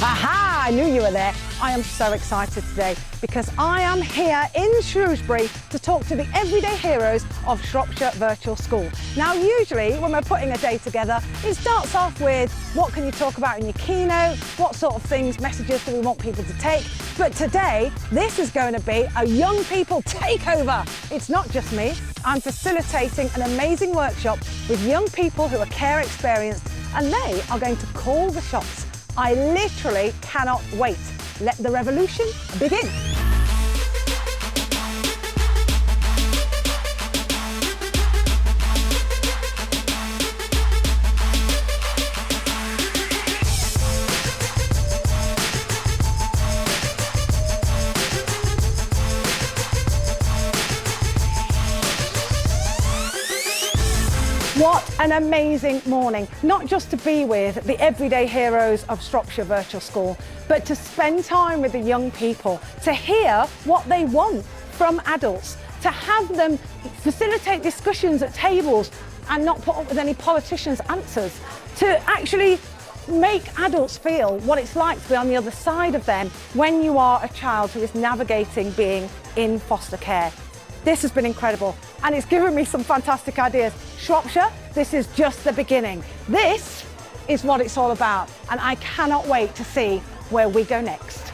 Aha! I knew you were there. I am so excited today because I am here in Shrewsbury to talk to the everyday heroes of Shropshire Virtual School. Now, usually when we're putting a day together, it starts off with what can you talk about in your keynote, what sort of things, messages do we want people to take. But today, this is going to be a young people takeover. It's not just me. I'm facilitating an amazing workshop with young people who are care experienced, and they are going to call the shots. I literally cannot wait. Let the revolution begin. What an amazing morning, not just to be with the everyday heroes of Shropshire Virtual School, but to spend time with the young people, to hear what they want from adults, to have them facilitate discussions at tables and not put up with any politicians' answers, to actually make adults feel what it's like to be on the other side of them when you are a child who is navigating being in foster care. This has been incredible, and it's given me some fantastic ideas. Shropshire, this is just the beginning. This is what it's all about, and I cannot wait to see where we go next.